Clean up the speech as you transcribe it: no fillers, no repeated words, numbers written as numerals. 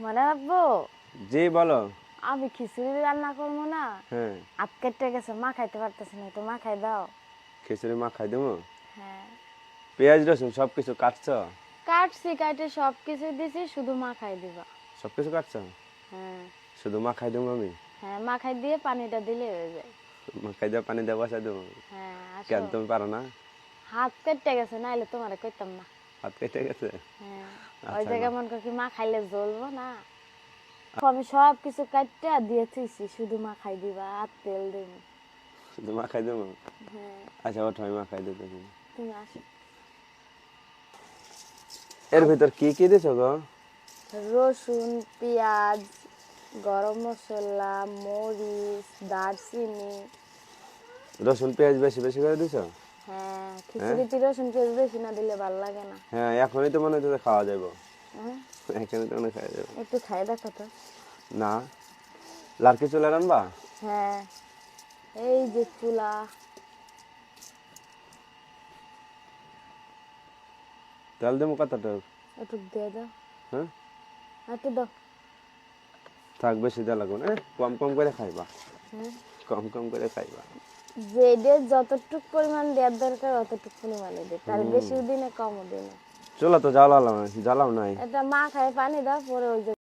মানে আব্বু জি বলো। আমি খিচুড়ি রান্না করবো না, হ্যাঁ, হাত কেটে গেছে, মা খাইতে পারতেছি না, তো মা খাই দাও। খিচুড়ি মা খাই দেবো। হ্যাঁ, পেঁয়াজ রসুন সব কিছু কাটছো? কাটছি, কাটে সব কিছু দিছি, শুধু মা খাই দিবা। সব কিছু কাটছো? হ্যাঁ শুধু মা খাই দেবো আমি? হ্যাঁ, মা খাই দিয়ে পানিটা দিলে হয়ে যায়। মা খাই দেওয়া পানি দেওয়া বসাই দেবো? হ্যাঁ আসো। কেন তুমি পারো না? হাত কেটে গেছে, নাইলে তোমারে কইতাম না। হাত কেটে গেছে? হ্যাঁ, ওই আচ্ছা জায়গায় মন কর কি মা খাইলে জ্বলবো না। আমি সব কিছু কাটতে দিয়ে থুইছি, শুধু মা খাই দিবা আর তেল দেব। শুধু মা খাই দেবো? হ্যাঁ, আচ্ছা ওঠো, আমি মা খাই দিতে। তুমি আসো। এর ভিতর কি কি দিছো গো? রসুন, পেঁয়াজ, গরম মশলা, মরিচ, দারচিনি। রসুন পেঁয়াজ বেশি বেশি করে দিছো? হ্যাঁ, হ্যাঁ খিচুড়িতে রসুন পেঁয়াজ বেশি না দিলে ভালো লাগে না। হ্যাঁ, এখনই তো মনে হচ্ছে খাওয়া যাবো। হ্যাঁ, এখনই তো মনে হয় খাওয়া যাবো। একটু খাই দেখো তো। না, লাড়কি চুলা রান্না? হ্যাঁ, এই যে চুলা। তেল দেবো কতটুকু? একটু দিয়ে দাও। হ্যাঁ, একটু দাও। থাক, বেশি দেওয়া লাগবে না, কম কম করে খাইবা। হ্যাঁ, কম কম করে খাইবা। যেটা যতটুক পরিমাণ দেওয়ার দরকার অতটুক পরিমাণে দে, তার বেশিও দিনে কমও দিনে। চলো তো জ্বালাও, জ্বালাও নাই। এটা মা খায় পানি দাও, পরে ওই যে